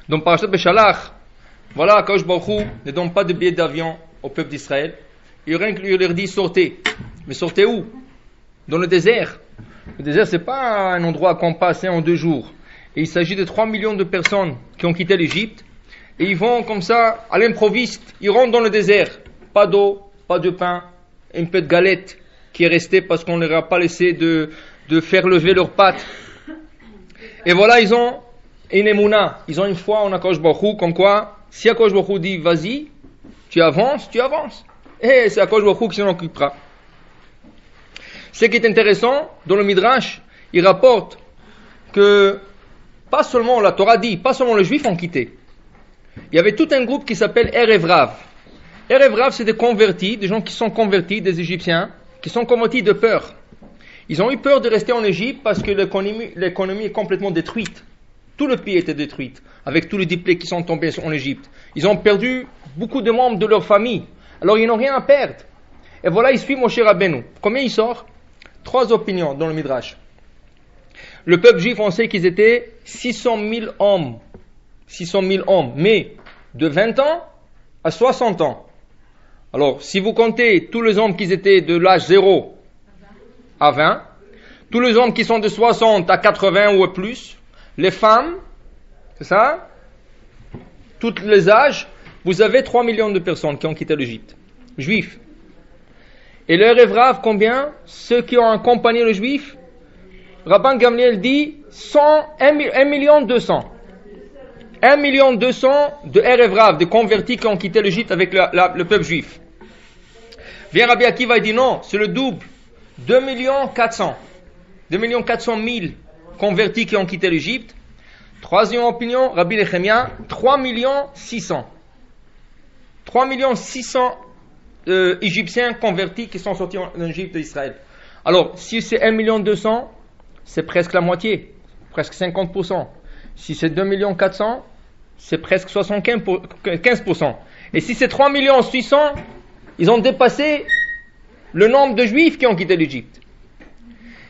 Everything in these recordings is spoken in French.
Donc, Parashat Beshalach, voilà, Akadosh Baruch Hu ne donne pas de billets d'avion au peuple d'Israël. Il leur dit sortez. Mais sortez où? Dans le désert. Le désert, c'est pas un endroit qu'on passe en 2 jours. Et il s'agit de 3 millions de personnes qui ont quitté l'Égypte. Et ils vont comme ça, à l'improviste, ils rentrent dans le désert. Pas d'eau, pas de pain, un peu de galette qui est restée parce qu'on ne leur a pas laissé de faire lever leurs pattes. Et voilà, ils ont une émouna, ils ont une foi en Akadosh Baruch Hu, comme quoi, si Akadosh Baruch Hu dit vas-y, tu avances. Et c'est Akadosh Baruch Hu qui s'en occupera. Ce qui est intéressant, dans le Midrash, il rapporte que, pas seulement la Torah dit, pas seulement les Juifs ont quitté. Il y avait tout un groupe qui s'appelle Erev Rav. Erev Rav, c'est des convertis, des gens qui sont convertis, des Égyptiens, qui sont convertis de peur. Ils ont eu peur de rester en Égypte parce que l'économie est complètement détruite. Tout le pays était détruit, avec tous les diplômes qui sont tombés en Égypte. Ils ont perdu beaucoup de membres de leur famille. Alors ils n'ont rien à perdre. Et voilà, ils suivent Moshe Rabbeinu. Combien il sort? 3 opinions dans le Midrash. Le peuple juif, on sait qu'ils étaient 600 000 hommes. 600 000 hommes, mais de 20 ans à 60 ans. Alors, si vous comptez tous les hommes qui étaient de l'âge 0 à 20, tous les hommes qui sont de 60 à 80 ou plus, les femmes, c'est ça? Tous les âges, vous avez 3 millions de personnes qui ont quitté l'Égypte, juifs. Et le Erev Rav, combien? Ceux qui ont accompagné le juif, Rabban Gamliel dit 1 million 200. 1 million 200 de Erev Rav, de convertis qui ont quitté l'Égypte avec le peuple juif. Vient Rabbi Akiva et dit non, c'est le double. 2 millions 400. 2 millions 400 000 convertis qui ont quitté l'Égypte. Troisième opinion, Rabbi Nechemia, 3 millions 600. 3 millions 600 Égyptiens convertis qui sont sortis en Égypte d'Israël. Alors, si c'est 1 million 200, c'est presque la moitié, presque 50%. Si c'est 2 millions 400, c'est presque 75%. Et si c'est 3 millions 600, ils ont dépassé le nombre de Juifs qui ont quitté l'Égypte.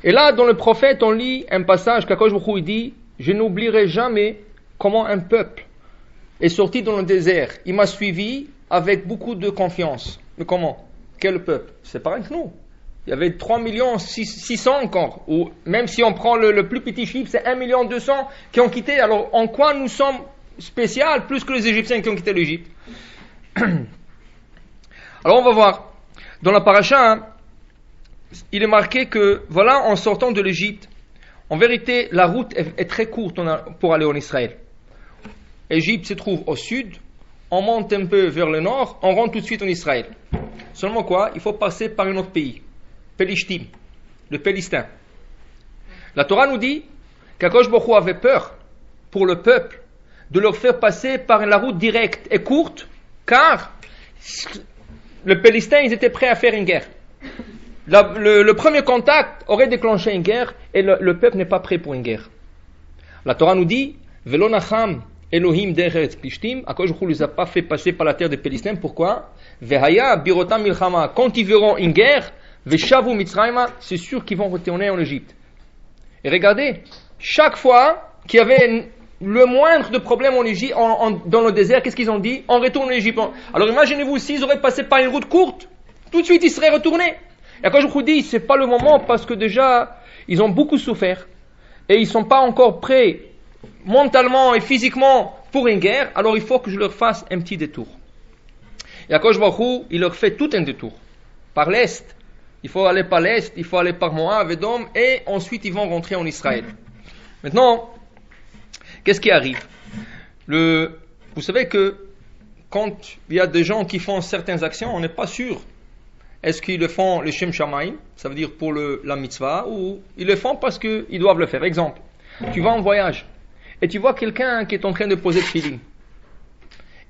Et là, dans le prophète, on lit un passage qu'Akadosh Baruch Hu dit « Je n'oublierai jamais comment un peuple est sorti dans le désert. Il m'a suivi avec beaucoup de confiance. » Mais comment? Quel peuple? C'est pareil que nous. Il y avait 3 millions 600 encore. Ou même si on prend le plus petit chiffre, c'est 1 million 200 qui ont quitté. Alors, en quoi nous sommes spéciaux plus que les Égyptiens qui ont quitté l'Égypte? Alors, on va voir. Dans la paracha, il est marqué que, voilà, en sortant de l'Égypte, en vérité, la route est très courte pour aller en Israël. L'Égypte se trouve au sud, on monte un peu vers le nord, on rentre tout de suite en Israël. Seulement quoi? Il faut passer par un autre pays, Pélishtim, le Pélistin. La Torah nous dit qu'Akadosh Baruch Hu avait peur pour le peuple de leur faire passer par la route directe et courte, car le Pélistin, ils étaient prêts à faire une guerre. Le premier contact aurait déclenché une guerre et le peuple n'est pas prêt pour une guerre. La Torah nous dit Velo nacham Elohim deretz Plishtim, Akadosh Baruch Hu ne les a pas fait passer par la terre des Pélistins. Pourquoi? Vehaya birotam milchama, quand ils verront une guerre, veshavu mitzrayma, c'est sûr qu'ils vont retourner en Égypte. Et regardez, chaque fois qu'il y avait le moindre de problème en Égypte, dans le désert, qu'est-ce qu'ils ont dit? On retourne en Égypte. Alors imaginez-vous, s'ils auraient passé par une route courte, tout de suite ils seraient retournés. Et quand je vous dis, c'est pas le moment parce que déjà, ils ont beaucoup souffert et ils sont pas encore prêts mentalement et physiquement pour une guerre, alors il faut que je leur fasse un petit détour. Et Akadosh Baruch Hu, il leur fait tout un détour. Par l'est, il faut aller par l'est, il faut aller par Moab, Edom, et ensuite ils vont rentrer en Israël. Maintenant, qu'est-ce qui arrive? Vous savez que quand il y a des gens qui font certaines actions, on n'est pas sûr. Est-ce qu'ils le font le Shem Shamaim, ça veut dire pour la mitzvah, ou ils le font parce qu'ils doivent le faire? Exemple, tu vas en voyage et tu vois quelqu'un qui est en train de poser le filim.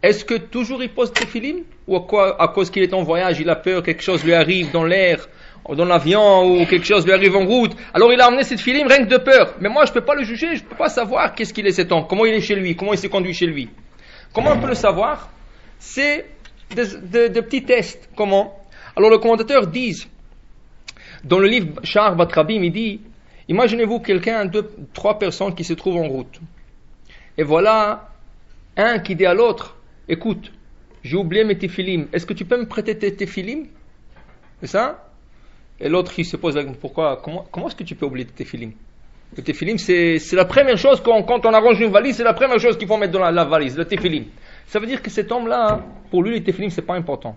Est-ce que toujours il pose le filim? Ou à cause qu'il est en voyage, il a peur, quelque chose lui arrive dans l'air, dans l'avion, ou quelque chose lui arrive en route, alors il a amené cette filim rien que de peur. Mais moi je ne peux pas le juger, je ne peux pas savoir qu'est-ce qu'il est cet homme, comment il est chez lui, comment il s'est conduit chez lui. Comment on peut le savoir? C'est des petits tests. Comment? Alors le commentateur dit, dans le livre Sha'ar Bat Rabim, il dit, imaginez-vous quelqu'un, 2, 3 personnes qui se trouvent en route. Et voilà, Un qui dit à l'autre, écoute, j'ai oublié mes téphilim, est-ce que tu peux me prêter tes téphilim? C'est ça? Et l'autre qui se pose la question, comment est-ce que tu peux oublier tes téphilim? Le téphilim, c'est la première chose, quand on arrange une valise, c'est la première chose qu'il faut mettre dans la valise, le téphilim. Ça veut dire que cet homme-là, pour lui, les téphilim, c'est pas important.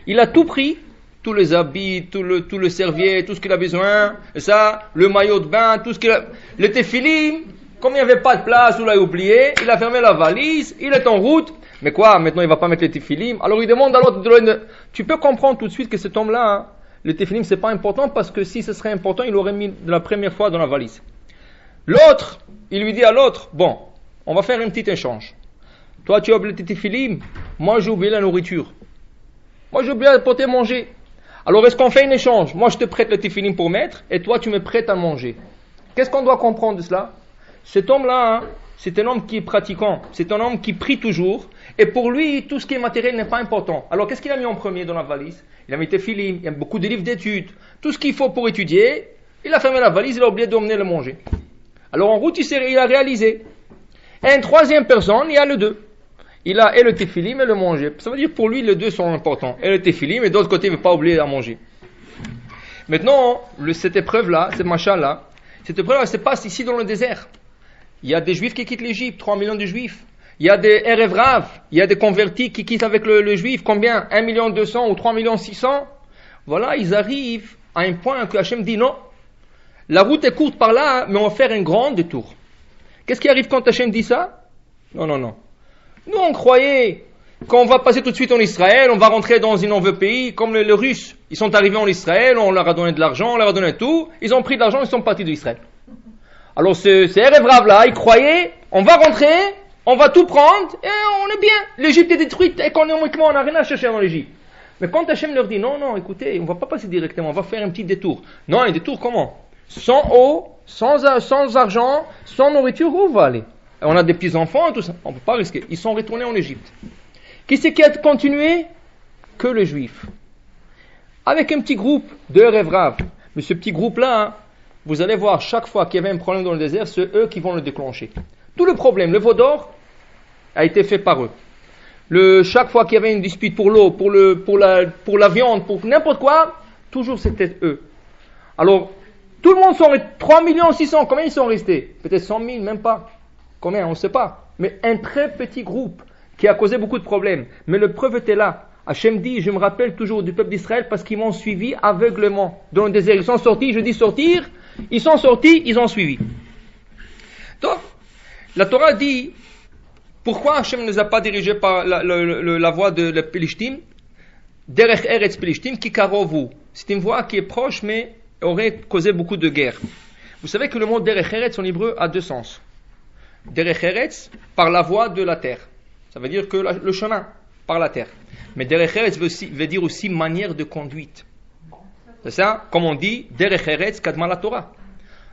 Il a tout pris, tous les habits, tout le serviette, tout ce qu'il a besoin, et ça, le maillot de bain, tout ce qu'il a. Le téphilim, comme il n'y avait pas de place, il l'a oublié, il a fermé la valise, il est en route. Mais quoi, maintenant il va pas mettre les téphilim? Alors il demande à l'autre, tu peux comprendre tout de suite que cet homme-là, le téphilim, c'est pas important, parce que si ce serait important, il l'aurait mis la première fois dans la valise. L'autre, il lui dit à l'autre, bon, on va faire un petit échange. Toi, tu as oublié tes téphilim, moi j'ai oublié la nourriture. Moi j'ai oublié de porter manger. Alors est-ce qu'on fait un échange? Moi je te prête le téphilim pour mettre, et toi tu me prêtes à manger. Qu'est-ce qu'on doit comprendre de cela? Cet homme-là, c'est un homme qui est pratiquant, c'est un homme qui prie toujours, et pour lui, tout ce qui est matériel n'est pas important. Alors qu'est-ce qu'il a mis en premier dans la valise? Il a mis téphilim, il y a beaucoup de livres d'études, tout ce qu'il faut pour étudier, il a fermé la valise, il a oublié d'emmener le manger. Alors en route, il a réalisé. Et une troisième personne, il y a le deux. Il a et le téphilim et le manger. Ça veut dire pour lui, les deux sont importants. Et le téphilim, et d'autre côté, il ne veut pas oublier à manger. Maintenant, cette épreuve-là, cette machin-là, cette épreuve-là se passe ici dans le désert. Il y a des juifs qui quittent l'Égypte, 3 millions de juifs. Il y a des Erev Rav, il y a des convertis qui quittent avec le juif. Combien? 1 200 000 ou 3 600 000. Voilà, ils arrivent à un point que Hachem dit non. La route est courte par là, mais on va faire un grand détour. Qu'est-ce qui arrive quand Hachem dit ça? Non. Nous, on croyait qu'on va passer tout de suite en Israël, on va rentrer dans un nouveau pays, comme les Russes. Ils sont arrivés en Israël, on leur a donné de l'argent, on leur a donné tout. Ils ont pris de l'argent, ils sont partis d'Israël. Alors, ces Erev Rav là, ils croyaient, on va rentrer, on va tout prendre, et on est bien. L'Égypte est détruite, économiquement, on n'a rien à chercher dans l'Égypte. Mais quand Hachem leur dit, non, écoutez, on va pas passer directement, on va faire un petit détour. Non, un détour comment? Sans eau, sans argent, sans nourriture, où on va aller? On a des petits-enfants et tout ça. On ne peut pas risquer. Ils sont retournés en Égypte. Qui c'est qui a continué? Que les Juifs. Avec un petit groupe de Erev Rav. Mais ce petit groupe-là, vous allez voir, chaque fois qu'il y avait un problème dans le désert, c'est eux qui vont le déclencher. Tout le problème, le veau d'or, a été fait par eux. Chaque fois qu'il y avait une dispute pour l'eau, pour la viande, pour n'importe quoi, toujours c'était eux. Alors, tout le monde sont restés, 3 600 000, combien ils sont restés? Peut-être 100 000, même pas. Combien? On ne sait pas. Mais un très petit groupe qui a causé beaucoup de problèmes. Mais le preuve était là. Hachem dit, je me rappelle toujours du peuple d'Israël parce qu'ils m'ont suivi aveuglement. Dans le désert, ils sont sortis, je dis sortir, ils sont sortis, ils ont suivi. Donc, la Torah dit, pourquoi Hachem ne nous a pas dirigés par la voie de la Pelishtim? Derech Eretz Pelishtim, ki karovu. C'est une voie qui est proche, mais aurait causé beaucoup de guerres. Vous savez que le mot Derech Eretz en hébreu a deux sens. Derech Eretz, par la voie de la terre. Ça veut dire que le chemin, par la terre. Mais Derech Eretz veut dire aussi manière de conduite. C'est ça, comme on dit, Derech Eretz kadma la Torah.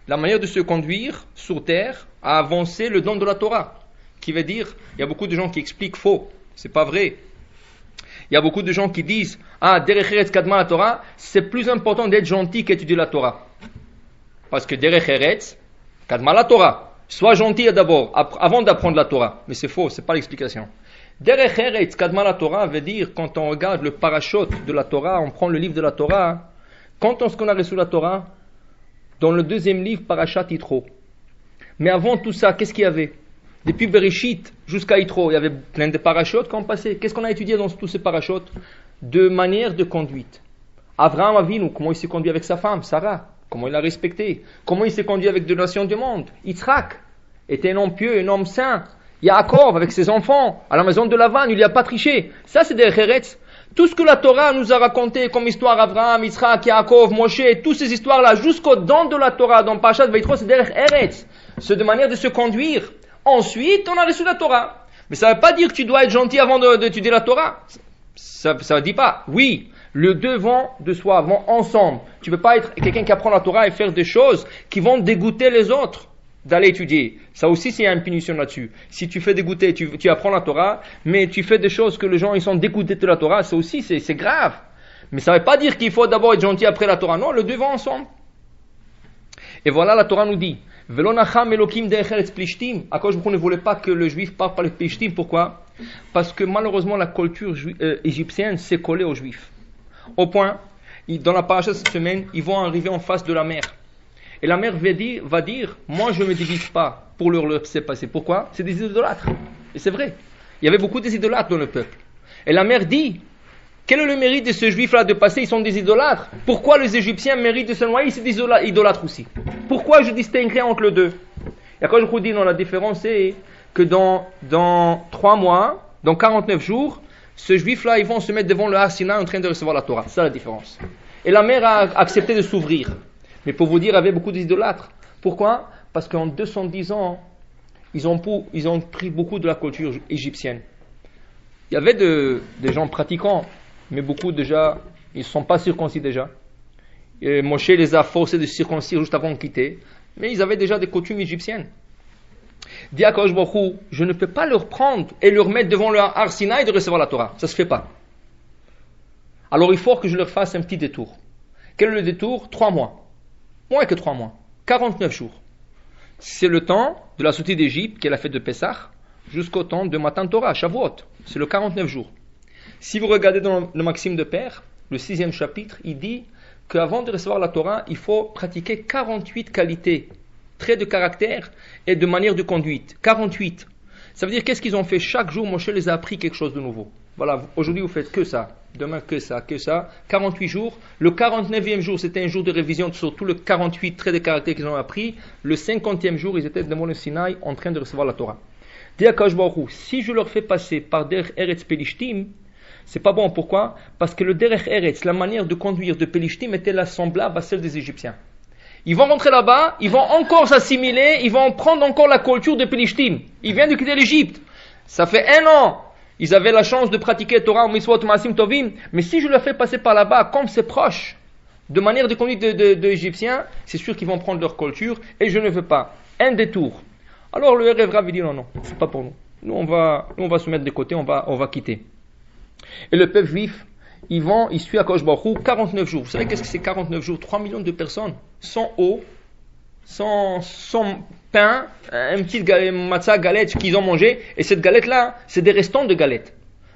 La manière de se conduire sur terre à avancer le don de la Torah. Qui veut dire, il y a beaucoup de gens qui expliquent faux. C'est pas vrai. Il y a beaucoup de gens qui disent, Derech Eretz kadma la Torah, c'est plus important d'être gentil qu'étudier la Torah. Parce que Derech Eretz kadma la Torah. Sois gentil d'abord, avant d'apprendre la Torah. Mais c'est faux, c'est pas l'explication. Derech Eretz kadma la Torah veut dire, quand on regarde le parachute de la Torah, on prend le livre de la Torah, quand est-ce qu'on a reçu la Torah? Dans le deuxième livre, Parashat Yitro. Mais avant tout ça, qu'est-ce qu'il y avait? Depuis Bereshit jusqu'à Yitro, il y avait plein de parachutes qu'on passait. Qu'est-ce qu'on a étudié dans tous ces parachutes? De manière de conduite. Avraham Avinu, comment il s'est conduit avec sa femme, Sarah? Comment il l'a respecté? Comment il s'est conduit avec deux nations du monde? Yitzhak était un homme pieux, un homme saint. Yaakov avec ses enfants, à la maison de Lavan, il n'y a pas triché. Ça c'est Derech Eretz. Tout ce que la Torah nous a raconté comme histoire Abraham, Yitzhak, Yaakov, Moshe, toutes ces histoires-là, jusqu'au don de la Torah, dans Parashat Vayitro, c'est Derech Eretz. C'est de manière de se conduire. Ensuite, on a reçu la Torah. Mais ça ne veut pas dire que tu dois être gentil avant d'étudier la Torah. Ça ne dit pas. Oui, le deux vont de soi, vont ensemble. Tu ne peux pas être quelqu'un qui apprend la Torah et faire des choses qui vont dégoûter les autres d'aller étudier. Ça aussi, c'est une punition là-dessus. Si tu fais dégoûter, tu apprends la Torah, mais tu fais des choses que les gens ils sont dégoûtés de la Torah, ça aussi, c'est grave. Mais ça ne veut pas dire qu'il faut d'abord être gentil après la Torah. Non, les deux vont ensemble. Et voilà, la Torah nous dit, Velonacham Elokim derech eretz Plishtim. Akadosh Baruch Hu ne voulait pas que le juif parte par les Plishtim. Pourquoi? Parce que malheureusement la culture égyptienne s'est collée aux juifs. Au point, dans la paracha de cette semaine, ils vont arriver en face de la mer. Et la mer va dire, moi je ne me divise pas pour leur laisser passer. Pourquoi? C'est des idolâtres. Et c'est vrai. Il y avait beaucoup des idolâtres dans le peuple. Et la mer dit, quel est le mérite de ce juif-là de passer? Ils sont des idolâtres. Pourquoi les Égyptiens méritent de se noyer? C'est des idolâtres aussi. Pourquoi je distinguerai entre les deux? Et quand je vous dis, non, la différence c'est que dans 3 mois, dans 49 jours, ce juif-là, ils vont se mettre devant le Har Sinaï en train de recevoir la Torah. C'est ça la différence. Et la mer a accepté de s'ouvrir. Mais pour vous dire, il y avait beaucoup d'idolâtres. Pourquoi? Parce qu'en 210 ans, ils ont pris beaucoup de la culture égyptienne. Il y avait des gens pratiquants, mais beaucoup déjà, ils ne sont pas circoncis déjà. Et Moshe les a forcés de circoncire juste avant de quitter, mais ils avaient déjà des coutumes égyptiennes. Dit Akadosh Baruch Hu, je ne peux pas leur prendre et leur mettre devant le Har Sinaï de recevoir la Torah. Ça ne se fait pas. Alors il faut que je leur fasse un petit détour. Quel est le détour? 3 mois. Moins que 3 mois. 49 jours. C'est le temps de la sortie d'Égypte, qui est la fête de Pessah, jusqu'au temps de Matan Torah, Shavuot. C'est le 49 jours. Si vous regardez dans le Maxime de Père, le 6e chapitre, il dit qu'avant de recevoir la Torah, il faut pratiquer 48 qualités, traits de caractère et de manière de conduite. 48. Ça veut dire qu'est-ce qu'ils ont fait? Chaque jour, Moshe les a appris quelque chose de nouveau. Voilà, aujourd'hui vous faites que ça, demain que ça. 48 jours. Le 49e jour, c'était un jour de révision sur tous les 48 traits de caractère qu'ils ont appris. Le 50e jour, ils étaient devant le Sinaï en train de recevoir la Torah. Dit Akadosh Baruch Hu, si je leur fais passer par Derech Eretz Pelishtim, c'est pas bon. Pourquoi? Parce que le Derech Eretz, la manière de conduire de Pelishtim était la semblable à celle des Égyptiens. Ils vont rentrer là-bas, ils vont encore s'assimiler, ils vont prendre encore la culture de Pelishtim. Ils viennent de quitter l'Égypte. Ça fait 1 an. Ils avaient la chance de pratiquer Torah, Mitzvot, Maasim Tovim. Mais si je leur fais passer par là-bas, comme c'est proche, de manière de conduite de Égyptiens, c'est sûr qu'ils vont prendre leur culture et je ne veux pas. Un détour. Alors le Erev Rav dit non, c'est pas pour nous. Nous on va se mettre de côté, on va quitter. Et le peuple juif, il suit Akadosh Baruch Hu 49 jours. Vous savez qu'est-ce que c'est 49 jours? 3 millions de personnes, sans eau, sans pain, une petite matzah, galette qu'ils ont mangé. Et cette galette-là, c'est des restants de galette.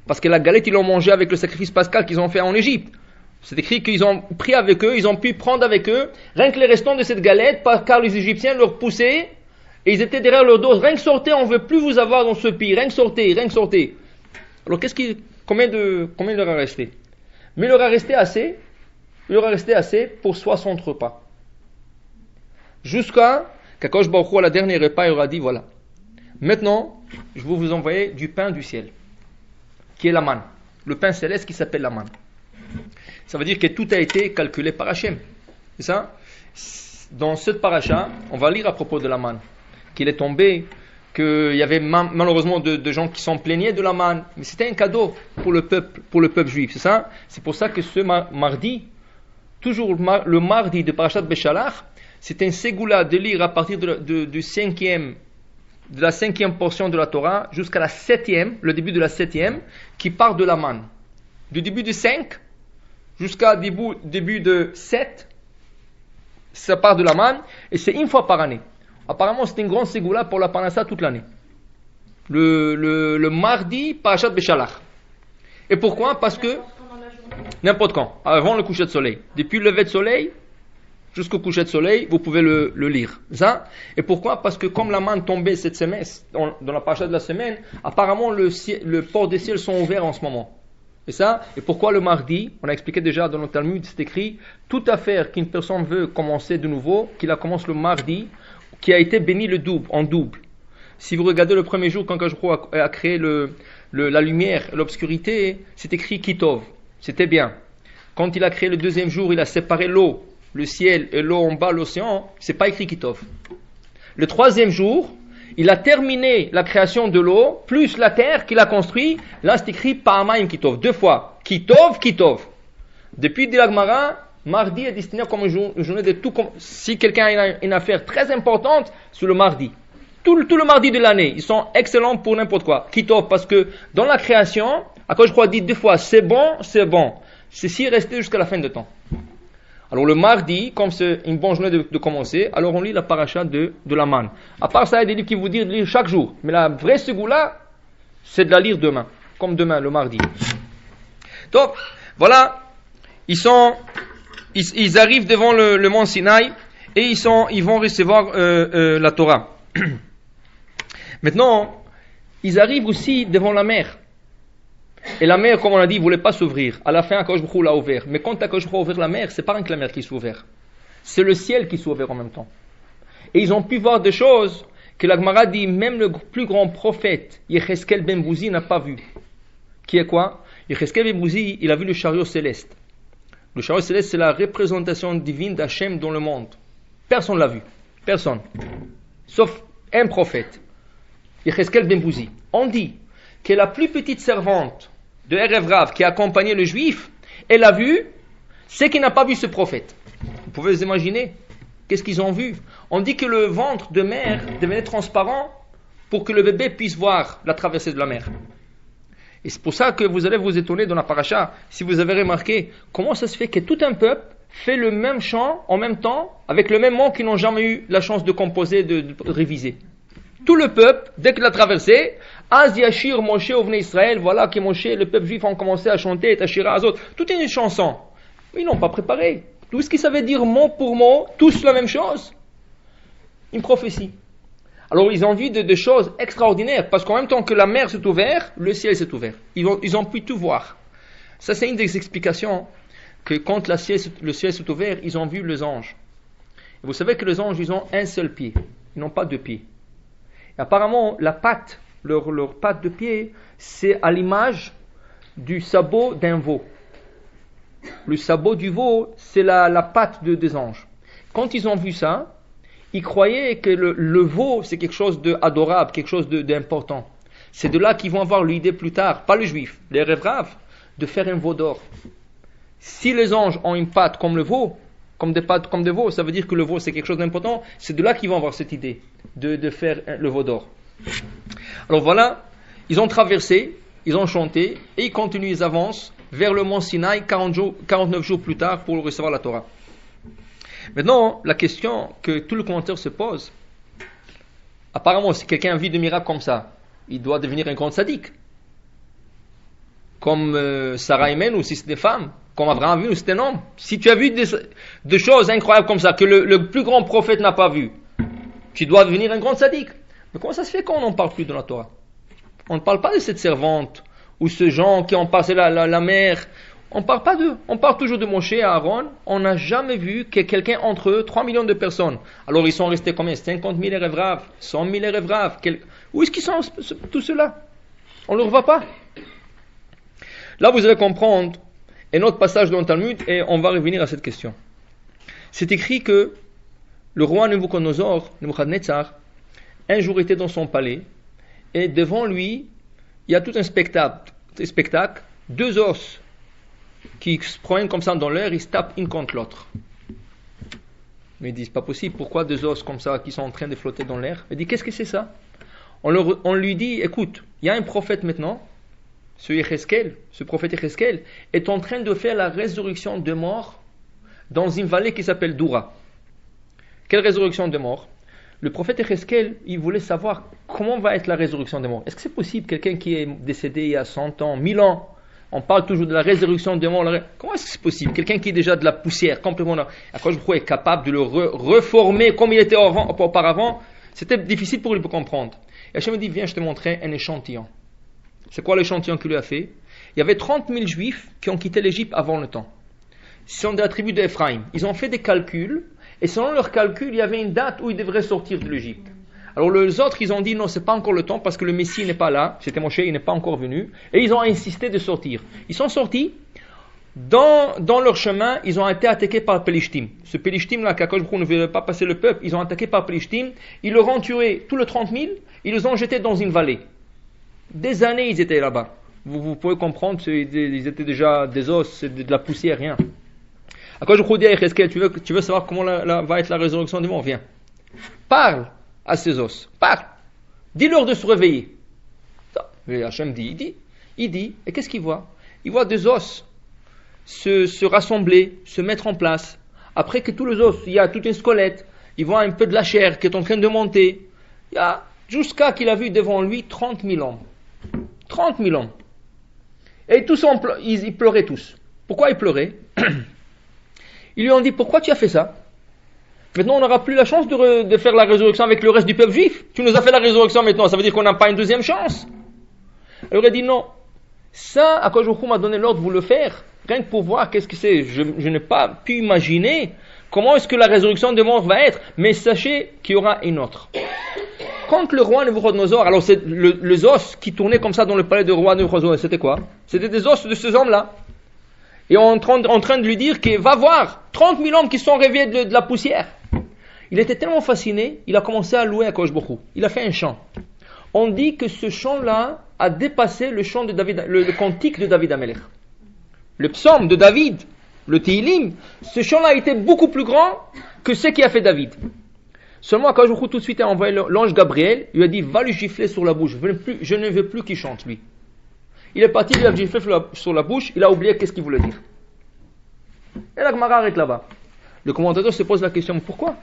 Parce que la galette, ils l'ont mangée avec le sacrifice pascal qu'ils ont fait en Égypte. C'est écrit qu'ils ont pris avec eux, ils ont pu prendre avec eux, rien que les restants de cette galette, car les Égyptiens leur poussaient, et ils étaient derrière leur dos. Rien que sortez, on ne veut plus vous avoir dans ce pays. Rien que sortez. Alors combien il leur a resté? Mais il leur a resté assez pour 60 repas. Jusqu'à qu'Akadosh Baruch Hu, à la dernière repas, il aura dit, voilà, maintenant, je vais vous envoyer du pain du ciel, qui est la manne. Le pain céleste qui s'appelle la manne. Ça veut dire que tout a été calculé par Hachem. C'est ça? Dans cette paracha, on va lire à propos de la manne, qu'il est tombé, qu'il y avait malheureusement de gens qui s'en plaignaient de la manne, mais c'était un cadeau pour le peuple juif, c'est ça? C'est pour ça que ce mardi, toujours le mardi de Parashat Beshalach, c'est un ségoula de lire à partir de la 5e portion de la Torah jusqu'à la 7e, le début de la 7e, qui part de la manne. Du début de 5 jusqu'à début de 7, ça part de la manne, et c'est une fois par année. Apparemment, c'est une grande ségoula pour la Parnassa toute l'année. Le mardi, Parashat Beshalach. Et pourquoi? Parce que n'importe quand, avant le coucher de soleil. Depuis le lever de soleil jusqu'au coucher de soleil, vous pouvez le lire. Ça. Et pourquoi? Parce que comme la manne tombait cette semaine, dans la Parashat de la semaine, apparemment le port des ciels sont ouverts en ce moment. Et ça, et pourquoi le mardi? On a expliqué déjà dans le Talmud, c'est écrit, toute affaire qu'une personne veut commencer de nouveau, qu'il la commence le mardi, qui a été béni en double. Si vous regardez le premier jour, quand Akadosh Baruch Hu a créé la lumière, l'obscurité, c'est écrit Kitov. C'était bien. Quand il a créé le deuxième jour, il a séparé l'eau, le ciel et l'eau en bas, l'océan, c'est pas écrit Kitov. Le troisième jour, il a terminé la création de l'eau, plus la terre qu'il a construit, là c'est écrit Pa'amayim Kitov, 2 fois. Kitov. Depuis de la Gemara, mardi est destiné comme une journée de tout. Si quelqu'un a une affaire très importante, c'est le mardi. Tout le mardi de l'année, ils sont excellents pour n'importe quoi. Kitov, parce que dans la création, Akadosh Baruch Hu dit 2 fois, c'est bon. C'est si resté jusqu'à la fin de temps. Alors le mardi, comme c'est une bonne journée de commencer, alors on lit la paracha de la manne. À part ça, il y a des livres qui vous disent de lire chaque jour. Mais la vraie segoula, c'est de la lire demain. Comme demain, le mardi. Donc, voilà. Ils arrivent devant le mont Sinaï et ils vont recevoir la Torah. Maintenant, ils arrivent aussi devant la mer. Et la mer, comme on a dit, ne voulait pas s'ouvrir. À la fin, Akadosh Baruch Hu l'a ouvert. Mais quand Akadosh Baruch Hu a ouvert la mer, c'est pas rien que la mer qui s'est ouverte. C'est le ciel qui s'est ouvert en même temps. Et ils ont pu voir des choses que la Gemara dit, même le plus grand prophète, Yecheskel ben Bouzi, n'a pas vu. Qui est quoi? Yecheskel ben Bouzi, il a vu le chariot céleste. Le chariot céleste, c'est la représentation divine d'Hachem dans le monde. Personne ne l'a vu. Personne. Sauf un prophète. Yecheskel ben Bouzi. On dit que la plus petite servante de Erev Rav qui a accompagné le juif, elle a vu ce qu'il n'a pas vu ce prophète. Vous pouvez vous imaginer? Qu'est-ce qu'ils ont vu? On dit que le ventre de mère devenait transparent pour que le bébé puisse voir la traversée de la mer. Et c'est pour ça que vous allez vous étonner dans la paracha, si vous avez remarqué, comment ça se fait que tout un peuple fait le même chant en même temps, avec le même mot qu'ils n'ont jamais eu la chance de composer, de réviser. Tout le peuple, dès qu'il a traversé, Az Yashir Moshe Ovnei Israël, voilà que Moshe, le peuple juif, ont commencé à chanter, et Tashira Azot. Tout est une chanson. Ils n'ont pas préparé. Tout ce qu'ils savaient dire mot pour mot, tous la même chose. Une prophétie. Alors ils ont vu des choses extraordinaires, parce qu'en même temps que la mer s'est ouverte, le ciel s'est ouvert. Ils ont pu tout voir. Ça, c'est une des explications que quand le ciel s'est ouvert, ils ont vu les anges. Et vous savez que les anges, ils ont un seul pied. Ils n'ont pas deux pieds. Et apparemment, la patte, leur patte de pied, c'est à l'image du sabot d'un veau. Le sabot du veau, c'est la patte des anges. Quand ils ont vu ça, ils croyaient que le veau, c'est quelque chose d'adorable, quelque chose d'important. C'est de là qu'ils vont avoir l'idée plus tard, pas les juifs, les Erev Rav, de faire un veau d'or. Si les anges ont une patte comme le veau, comme des pattes comme des veaux, ça veut dire que le veau c'est quelque chose d'important. C'est de là qu'ils vont avoir cette idée de faire le veau d'or. Alors voilà, ils ont traversé, ils ont chanté, et ils continuent, ils avancent vers le mont Sinaï 49 jours plus tard pour recevoir la Torah. Maintenant, la question que tout le commentaire se pose, apparemment si quelqu'un vit de miracles comme ça, il doit devenir un grand sadique. Comme Sarah Amen, ou si c'est des femmes, comme Abraham vu, ou c'est un homme. Si tu as vu des choses incroyables comme ça, que le plus grand prophète n'a pas vu, tu dois devenir un grand sadique. Mais comment ça se fait qu'on n'en parle plus dans la Torah? On ne parle pas de cette servante, ou ce gens qui ont passé la mer. On ne parle pas d'eux. On parle toujours de Moshe et Aaron. On n'a jamais vu que quelqu'un entre eux, 3 millions de personnes. Alors ils sont restés combien? 50 000 Erev Rav, 100 000 Erev Rav. Où est-ce qu'ils sont tous ceux-là? On ne le revoit pas. Là vous allez comprendre un autre passage dans le Talmud et on va revenir à cette question. C'est écrit que le roi Nebuchadnezzar, un jour était dans son palais et devant lui, il y a tout un spectacle, deux os qui se promènent comme ça dans l'air, ils se tapent une contre l'autre. Mais ils disent, pas possible, pourquoi deux os comme ça qui sont en train de flotter dans l'air? Il dit, qu'est-ce que c'est ça? On lui dit, écoute, il y a un prophète maintenant, ce prophète Yecheskel, est en train de faire la résurrection de morts dans une vallée qui s'appelle Doura. Quelle résurrection de morts? Le prophète Yecheskel, il voulait savoir comment va être la résurrection des morts. Est-ce que c'est possible, quelqu'un qui est décédé il y a 100 ans, 1000 ans, on parle toujours de la résurrection des morts, comment est-ce que c'est possible? Quelqu'un qui est déjà de la poussière, complètement là, après je crois est capable de le reformer comme il était auparavant, c'était difficile pour lui de comprendre. Et Hachem me dit, viens, je te montrerai un échantillon. C'est quoi l'échantillon qu'il lui a fait? Il y avait 30 000 juifs qui ont quitté l'Égypte avant le temps. Ce sont de la tribu d'Ephraïm. Ils ont fait des calculs, et selon leurs calculs, il y avait une date où ils devraient sortir de l'Égypte. Alors les autres, ils ont dit non, c'est pas encore le temps parce que le Messie n'est pas là, c'était Moshe, il n'est pas encore venu, et ils ont insisté de sortir. Ils sont sortis, dans leur chemin, ils ont été attaqués par Pelishtim. Ce Pelishtim-là, qu'Akadosh Baruch Hu ne voulait pas passer le peuple, ils ont attaqué par Pelishtim, ils leur ont tué tous les 30 000, ils les ont jetés dans une vallée. Des années, ils étaient là-bas. Vous pouvez comprendre, ils étaient déjà des os, c'est de la poussière, rien. Akadosh Baruch Hu dit à Yecheskel, tu veux savoir comment va être la résurrection du monde? Viens. Parle à ces os. Parle. Dis-leur de se réveiller. Et Hachem dit, et qu'est-ce qu'il voit? Il voit des os se rassembler, se mettre en place. après que tous les os, il y a toute une squelette, il voit un peu de la chair qui est en train de monter, il y a, jusqu'à qu'il a vu devant lui 30 000 hommes. 30 000 hommes. Et tous, ils pleuraient tous. Pourquoi ils pleuraient? Ils lui ont dit, pourquoi tu as fait ça? Maintenant, on n'aura plus la chance de faire la résurrection avec le reste du peuple juif. Tu nous as fait la résurrection maintenant, ça veut dire qu'on n'a pas une deuxième chance. Alors il a dit non. Ça, Akadosh Baruch Hu m'a donné l'ordre de vous le faire, rien que pour voir qu'est-ce que c'est. Je n'ai pas pu imaginer comment est-ce que la résurrection des morts va être, mais sachez qu'il y aura une autre. Quand le roi Nebuchadnezzar, alors c'est les os qui tournaient comme ça dans le palais du roi Nebuchadnezzar, c'était quoi? C'était des os de ces hommes-là. Et en train de lui dire qu'il va voir 30 000 hommes qui sont réveillés de la poussière. Il était tellement fasciné, il a commencé à louer Akadosh Baruch Hu. Il a fait un chant. On dit que ce chant-là a dépassé le chant de David, le cantique de David Amelech. Le psaume de David, le Tehillim, ce chant-là a été beaucoup plus grand que ce qui a fait David. Seulement Akadosh Baruch Hu tout de suite a envoyé l'ange Gabriel, il lui a dit va lui gifler sur la bouche, je ne veux plus qu'il chante lui. Il est parti, il lui a giflé sur la bouche, il a oublié qu'est-ce qu'il voulait dire. Et la Gemara arrête là-bas. Le commentateur se pose la question, pourquoi?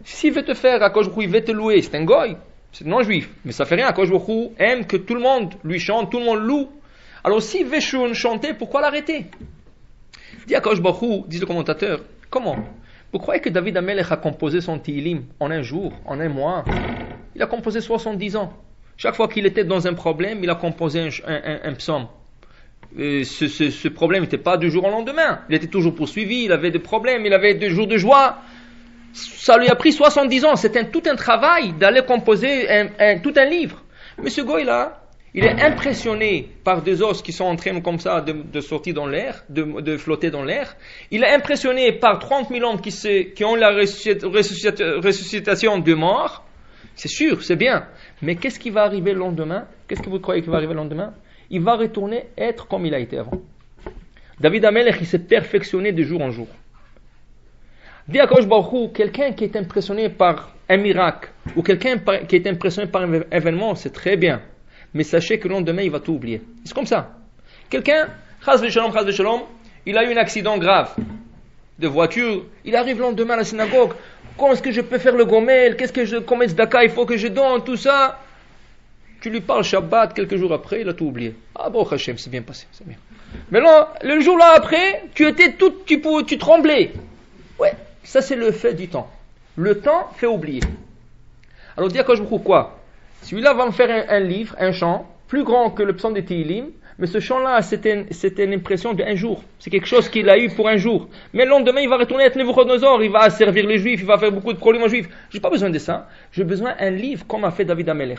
S'il veut te faire, Akadosh Baruch Hu, il veut te louer, c'est un goy, c'est non juif, mais ça fait rien. Akadosh Baruch Hu aime que tout le monde lui chante, tout le monde loue. Alors s'il veut chanter, pourquoi l'arrêter? Dit Akadosh Baruch Hu, dit le commentateur, comment? Vous croyez que David Amelech a composé son Tehillim en un jour, en un mois? Il a composé 70 ans. Chaque fois qu'il était dans un problème, il a composé un psaume. Ce problème n'était pas du jour au lendemain. Il était toujours poursuivi, il avait des problèmes, il avait des jours de joie. Ça lui a pris 70 ans. C'était tout un travail d'aller composer tout un livre. Mais ce gars-là, il est impressionné par des os qui sont en train comme ça de sortir dans l'air, de flotter dans l'air. Il est impressionné par 30 000 hommes qui ont la ressuscitation de mort. C'est sûr, c'est bien. Mais qu'est-ce qui va arriver le lendemain? Qu'est-ce que vous croyez qui va arriver le lendemain? Il va retourner être comme il a été avant. David Amelech, il s'est perfectionné de jour en jour. Dit Akadosh Baruch Hu, quelqu'un qui est impressionné par un miracle, ou quelqu'un qui est impressionné par un événement, c'est très bien. Mais sachez que le lendemain, il va tout oublier. C'est comme ça. Quelqu'un, chas v'shalom, il a eu un accident grave de voiture, il arrive le lendemain à la synagogue. Comment est-ce que je peux faire le gomel? Combien de tzedaka il faut que je donne? Tout ça. Tu lui parles Shabbat, quelques jours après, il a tout oublié. Ah bon, Hachem, c'est bien passé, c'est bien. Mais là, le jour là après, tu tremblais. Ouais, ça c'est le fait du temps. Le temps fait oublier. Alors, dis à Akadosh Baruch Hu quoi? Celui-là va me faire un livre, un chant, plus grand que le psaume de Tehillim, mais ce chant-là, c'était une impression d'un jour. C'est quelque chose qu'il a eu pour un jour. Mais le lendemain, il va retourner être Nebuchadnezzar, il va servir les Juifs, il va faire beaucoup de problèmes aux Juifs. J'ai pas besoin de ça. J'ai besoin d'un livre comme a fait David Amelech.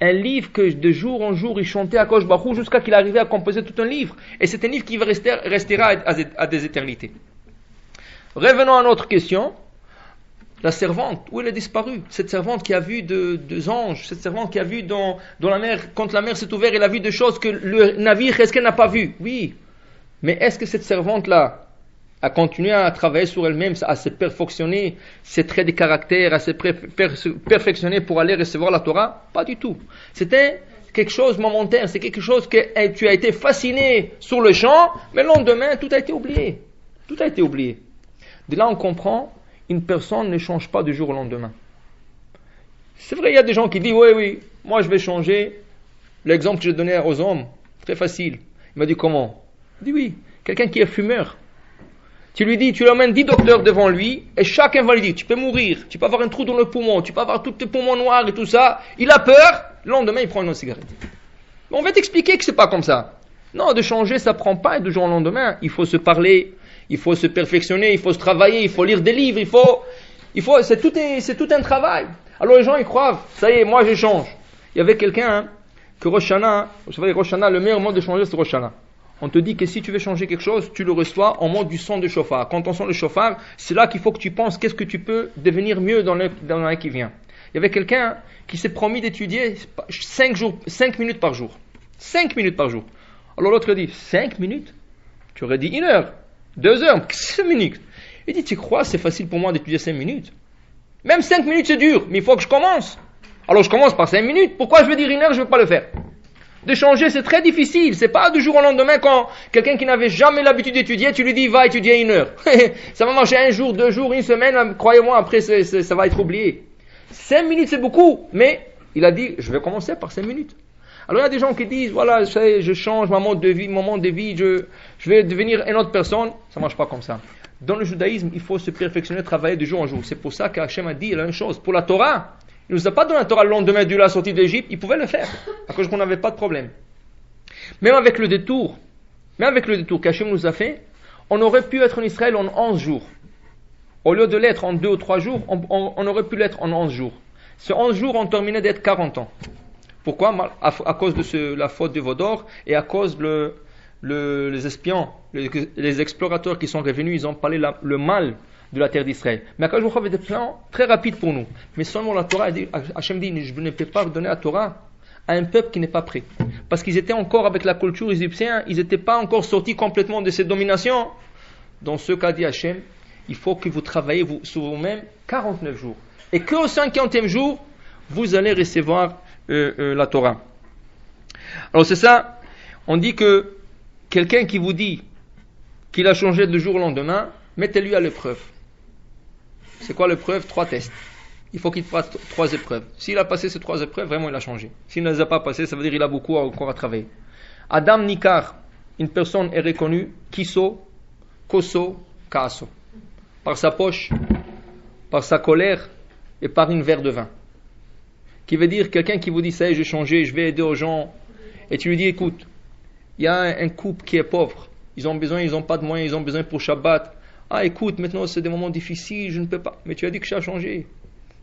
Un livre que de jour en jour, il chantait à Akadosh Baruch Hu jusqu'à qu'il arrivait à composer tout un livre. Et c'est un livre qui restera à des éternités. Revenons à notre question. La servante, où elle est disparue? Cette servante qui a vu deux anges, cette servante qui a vu dans la mer, quand la mer s'est ouverte, elle a vu des choses que le navire, est-ce qu'elle n'a pas vues? Oui. Mais est-ce que cette servante-là a continué à travailler sur elle-même, à se perfectionner, ses traits de caractère, à se perfectionner pour aller recevoir la Torah? Pas du tout. C'était quelque chose de momentaire, c'est quelque chose que tu as été fasciné sur le champ, mais le lendemain, tout a été oublié. Tout a été oublié. De là, on comprend, une personne ne change pas du jour au lendemain. C'est vrai, il y a des gens qui disent, oui, moi je vais changer. L'exemple que j'ai donné aux hommes, très facile. Il m'a dit, comment? Il dit, oui, quelqu'un qui est fumeur. Tu lui emmènes 10 docteurs devant lui, et chacun va lui dire, tu peux mourir, tu peux avoir un trou dans le poumon, tu peux avoir tous tes poumons noirs et tout ça. Il a peur, le lendemain il prend une autre cigarette. Mais on va t'expliquer que c'est pas comme ça. Non, de changer, ça prend pas du jour au lendemain. Il faut se parler, il faut se perfectionner, il faut se travailler, il faut lire des livres, c'est tout un travail. Alors les gens ils croient, ça y est, moi je change. Il y avait quelqu'un que Rosh Hashanah, vous savez, Rosh Hashanah, le meilleur mode de changer c'est Rosh Hashanah. On te dit que si tu veux changer quelque chose, tu le reçois en mode du son de chauffard. Quand on sent le chauffard, c'est là qu'il faut que tu penses qu'est-ce que tu peux devenir mieux dans l'année qui vient. Il y avait quelqu'un qui s'est promis d'étudier 5 minutes par jour. 5 minutes par jour. Alors l'autre dit, 5 minutes? Tu aurais dit 1 heure, 2 heures, 5 minutes. Il dit, tu crois c'est facile pour moi d'étudier 5 minutes? Même 5 minutes c'est dur, mais il faut que je commence. Alors je commence par 5 minutes. Pourquoi je veux dire 1 heure, je ne veux pas le faire? De changer, c'est très difficile. C'est pas du jour au lendemain quand quelqu'un qui n'avait jamais l'habitude d'étudier, tu lui dis va étudier 1 heure. Ça va marcher 1 jour, 2 jours, 1 semaine, croyez-moi, après ça va être oublié. 5 minutes c'est beaucoup, mais il a dit je vais commencer par 5 minutes. Alors il y a des gens qui disent voilà, je change mon mode de vie, je vais devenir une autre personne. Ça marche pas comme ça. Dans le judaïsme, il faut se perfectionner, travailler de jour en jour. C'est pour ça qu'Hachem a dit la même chose. Pour la Torah, il ne nous a pas donné la Torah le lendemain de la sortie d'Égypte, il pouvait le faire, à cause qu'on n'avait pas de problème. Même avec le détour qu'Hachem nous a fait, on aurait pu être en Israël en 11 jours. Au lieu de l'être en 2 ou 3 jours, on aurait pu l'être en 11 jours. Ces 11 jours ont terminé d'être 40 ans. Pourquoi? À cause de la faute de Vodor et à cause les espions, les explorateurs qui sont revenus, ils ont parlé le mal de la terre d'Israël. Mais Akadosh Baruch Hu avait des plans très rapides pour nous. Mais seulement la Torah, Hachem dit, je ne peux pas donner la Torah à un peuple qui n'est pas prêt. Parce qu'ils étaient encore avec la culture égyptienne, ils n'étaient pas encore sortis complètement de cette domination. Dans ce cas, dit Hachem, il faut que vous travaillez sur vous-même 49 jours. Et qu'au 50e jour, vous allez recevoir la Torah. Alors c'est ça, on dit que quelqu'un qui vous dit qu'il a changé de jour au lendemain, mettez-lui à l'épreuve. C'est quoi l'épreuve? 3 tests. Il faut qu'il fasse 3 épreuves. S'il a passé ces 3 épreuves, vraiment il a changé. S'il ne les a pas passées, ça veut dire qu'il a beaucoup encore à travailler. Adam Nikar, une personne est reconnue, Kiso, Koso, Kaaso. Par sa poche, par sa colère et par une verre de vin. Qui veut dire quelqu'un qui vous dit ça y est, j'ai changé, je vais aider aux gens. Et tu lui dis écoute, il y a un couple qui est pauvre. Ils n'ont pas de moyens, ils ont besoin pour Shabbat. Ah écoute, maintenant c'est des moments difficiles, je ne peux pas. Mais tu as dit que ça a changé.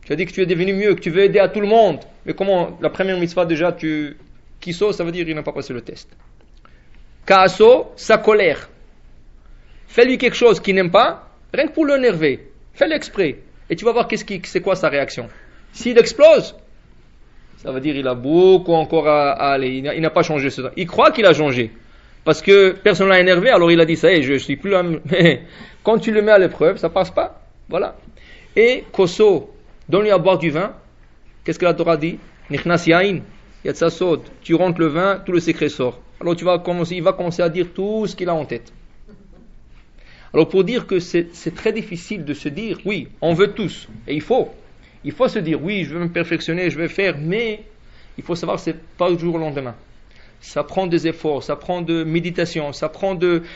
Tu as dit que tu es devenu mieux, que tu veux aider à tout le monde. Mais comment, la première mitzvah déjà, Kiso, ça veut dire qu'il n'a pas passé le test. Kaaso, sa colère. Fais-lui quelque chose qu'il n'aime pas, rien que pour l'énerver. Fais-le exprès. Et tu vas voir c'est quoi sa réaction. S'il explose, ça veut dire qu'il a beaucoup encore à aller. Il n'a pas changé ce temps. Il croit qu'il a changé. Parce que personne l'a énervé, alors il a dit ça y est, je suis plus là. Mais quand tu le mets à l'épreuve, ça passe pas. Voilà. Et Koso, donne-lui à boire du vin. Qu'est-ce que la Torah dit? Nichnas yain, yatsa sod. Tu rentres le vin, tout le secret sort. Alors il va commencer à dire tout ce qu'il a en tête. Alors pour dire que c'est très difficile de se dire, oui, on veut tous. Et il faut se dire, oui, je veux me perfectionner, je vais faire, mais il faut savoir que c'est pas du jour au lendemain. Ça prend des efforts, ça prend de méditation, ça prend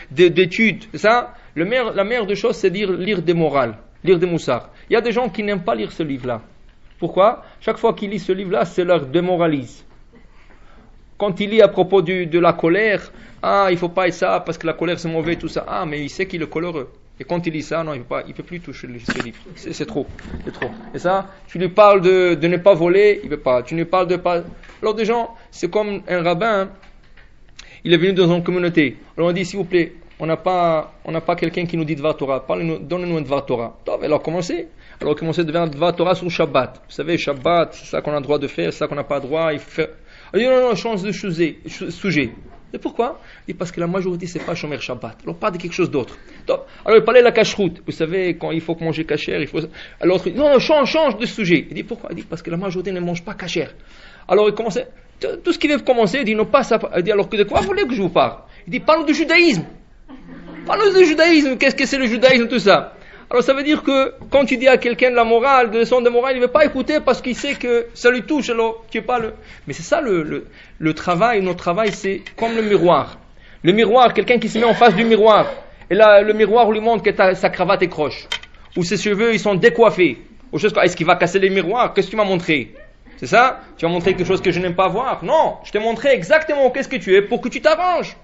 d'études. Ça, la meilleure des choses, c'est lire des morales, lire des moussards. Il y a des gens qui n'aiment pas lire ce livre-là. Pourquoi? Chaque fois qu'ils lisent ce livre-là, ça leur démoralise. Quand il lit à propos de la colère, il faut pas être ça parce que la colère c'est mauvais, tout ça. Mais il sait qu'il est coléreux. Et quand il lit ça, non, il peut plus toucher ce livre. C'est trop. Et ça, tu lui parles de ne pas voler, il veut pas. Tu lui parles de pas. Alors des gens, c'est comme un rabbin. Il est venu dans une communauté. Alors on dit s'il vous plaît, on n'a pas quelqu'un qui nous dit Dvar Torah. Donnez-nous un Dvar Torah. Alors commencez. Alors commencez de faire un Dvar Torah sur Shabbat. Vous savez, Shabbat, c'est ça qu'on a le droit de faire, c'est ça qu'on n'a pas le droit. Il faut faire. Il dit non, change de sujet. Et pourquoi? Il dit parce que la majorité c'est pas Shomer Shabbat. Alors pas de quelque chose d'autre. Alors il parlait de la cacheroute. Vous savez, quand il faut manger cachère, il faut. Alors l'autre dit non, change de sujet. Il dit pourquoi? Il dit parce que la majorité ne mange pas cachère. Alors il commençait, tout ce qu'il veut commencer, il dit non pas ça. Il dit alors que de quoi vous voulez que je vous parle? Il dit parlons du judaïsme. Parlons du judaïsme. Qu'est-ce que c'est le judaïsme, tout ça? Alors ça veut dire que quand tu dis à quelqu'un de la morale, de leçon de morale, il ne veut pas écouter parce qu'il sait que ça lui touche. Alors tu es pas le. Mais c'est ça le travail. Notre travail, c'est comme le miroir. Le miroir, quelqu'un qui se met en face du miroir, et là le miroir lui montre que sa cravate est croche, ou ses cheveux ils sont décoiffés. Est-ce qu'il va casser les miroirs? Qu'est-ce que tu m'as montré? C'est ça? Tu vas montrer quelque chose que je n'aime pas voir? Non, je t'ai montré exactement qu'est-ce que tu es pour que tu t'arranges.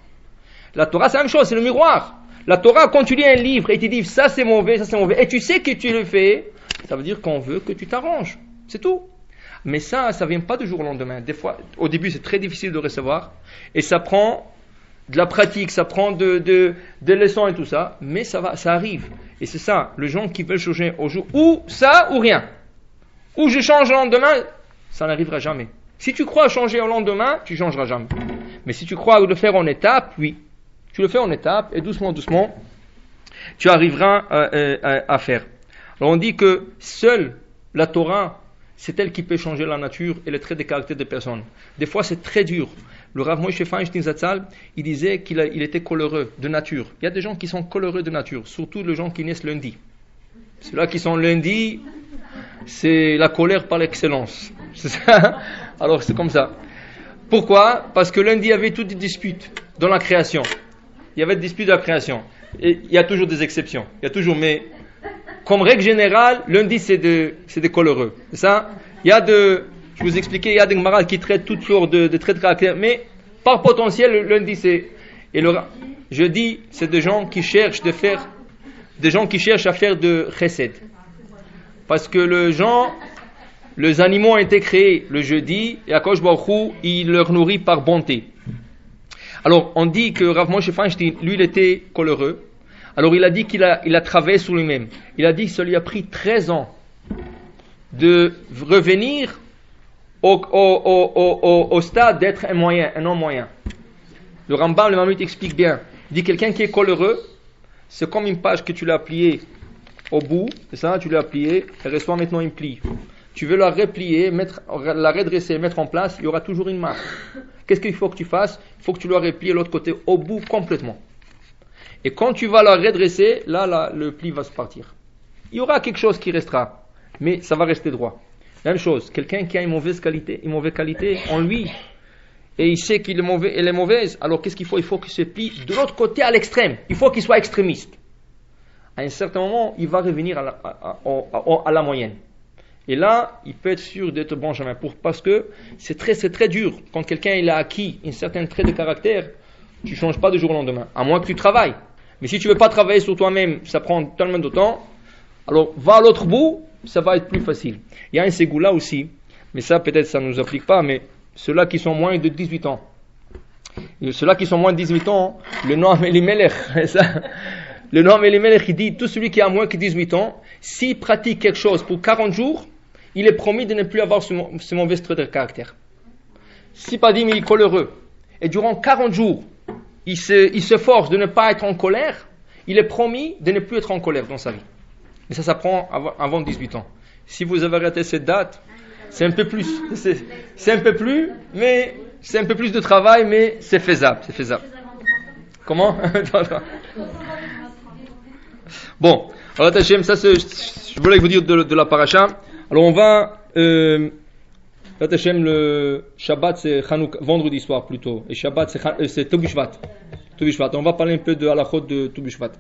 La Torah, c'est la même chose, c'est le miroir. La Torah, quand tu lis un livre et tu dis ça c'est mauvais, et tu sais que tu le fais, ça veut dire qu'on veut que tu t'arranges. C'est tout. Mais ça vient pas du jour au lendemain. Des fois, au début, c'est très difficile de recevoir, et ça prend de la pratique, ça prend des leçons et tout ça, mais ça arrive. Et c'est ça, les gens qui veulent changer au jour, ou ça ou rien. Ou je change le lendemain, ça n'arrivera jamais. Si tu crois changer au lendemain, tu changeras jamais. Mais si tu crois le faire en étapes, oui. Tu le fais en étapes et doucement, tu arriveras à faire. Alors on dit que seule la Torah, c'est elle qui peut changer la nature et les traits de caractère des personnes. Des fois, c'est très dur. Le Rav Moshe Feinstein Zatzal, il disait qu'il était coléreux de nature. Il y a des gens qui sont coléreux de nature, surtout les gens qui naissent lundi. Ceux-là qui sont lundi, c'est la colère par l'excellence. C'est ça. Alors, c'est comme ça. Pourquoi? Parce que lundi, il y avait toutes des disputes dans la création. Il y avait des disputes de la création. Et il y a toujours des exceptions. Il y a toujours, mais comme règle générale, lundi, c'est des coléreux. C'est ça? Je vous expliquais, il y a des marades qui traitent toutes sortes de traits de caractère, mais par potentiel, le lundi, jeudi, c'est des gens qui cherchent à faire de chesed. Parce que les animaux ont été créés le jeudi, et Akadosh Baruch Hu, il leur nourrit par bonté. Alors, on dit que Rav Moshe Feinstein, lui, il était coléreux. Alors, il a dit qu'il a travaillé sur lui-même. Il a dit que ça lui a pris 13 ans de revenir au stade d'être un homme moyen. Le Rambam, le Mamut, explique bien. Il dit quelqu'un qui est coléreux, c'est comme une page que tu l'as pliée au bout, c'est ça, tu l'as pliée, elle reçoit maintenant une plie. Tu veux la replier, la redresser, mettre en place, il y aura toujours une marque. Qu'est-ce qu'il faut que tu fasses? Il faut que tu la replies l'autre côté au bout complètement. Et quand tu vas la redresser, là, le pli va se partir. Il y aura quelque chose qui restera, mais ça va rester droit. Même chose, quelqu'un qui a une mauvaise qualité en lui, et il sait qu'il est mauvais, elle est mauvaise, alors qu'est-ce qu'il faut? Il faut qu'il se plie de l'autre côté à l'extrême. Il faut qu'il soit extrémiste. À un certain moment, il va revenir à la moyenne. Et là, il peut être sûr d'être Benjamin, parce que c'est très dur. Quand quelqu'un il a acquis un certain trait de caractère, tu ne changes pas du jour au lendemain, à moins que tu travailles. Mais si tu ne veux pas travailler sur toi-même, ça prend tellement de temps, alors va à l'autre bout, ça va être plus facile. Il y a un ségoula aussi, mais ça peut-être ça ne nous applique pas, mais ceux-là qui sont moins de 18 ans. Ceux-là qui sont moins de 18 ans, le Noam Elimelech, le Noam Elimelech, il dit, tout celui qui a moins que 18 ans, s'il pratique quelque chose pour 40 jours, il est promis de ne plus avoir ce mauvais trait de caractère. Si pas dit, mais il est coléreux, et durant 40 jours, il se force de ne pas être en colère, il est promis de ne plus être en colère dans sa vie. Mais ça prend avant 18 ans. Si vous avez raté cette date, c'est un peu plus. C'est un peu plus, mais c'est un peu plus de travail, mais c'est faisable. Comment? Bon, alors Tachem, ça je voulais vous dire de la paracha. Alors on va, Tachem, le Shabbat c'est Chanukah, vendredi soir plutôt, et Shabbat c'est Tu B'Shvat. On va parler un peu de halachot de Tu B'Shvat.